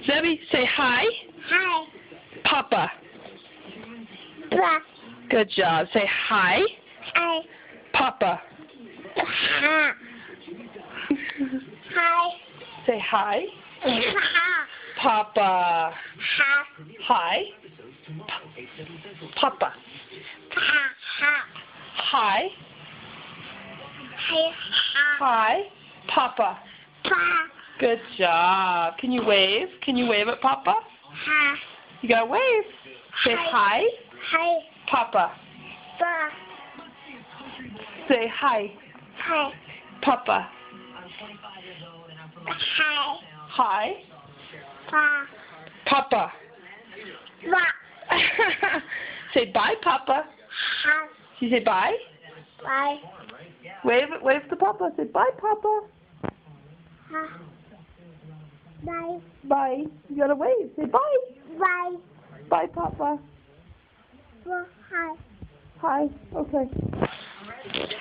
Zebby, say hi. Hi. Papa. Ba. Good job. Say hi. Hi. Papa. Ha. Hi. Say hi. Ha. Papa. Ha. Hi. Papa. Ha. Ha. Hi. Hi. Ha. Hi. Papa. Pa. Good job. Can you wave? Can you wave at Papa? Ha. You gotta wave. Say hi. Hi. Papa. Ba. Say hi. Hi. Papa. Hi. Hi. Pa. Papa. Ba. Say bye, Papa. Ha. You say bye? Bye. Wave to Papa. Say bye, Papa. Ha. Bye. Bye. You gotta wave. Say bye. Bye. Bye, Papa. Ba. Hi. Hi. Okay.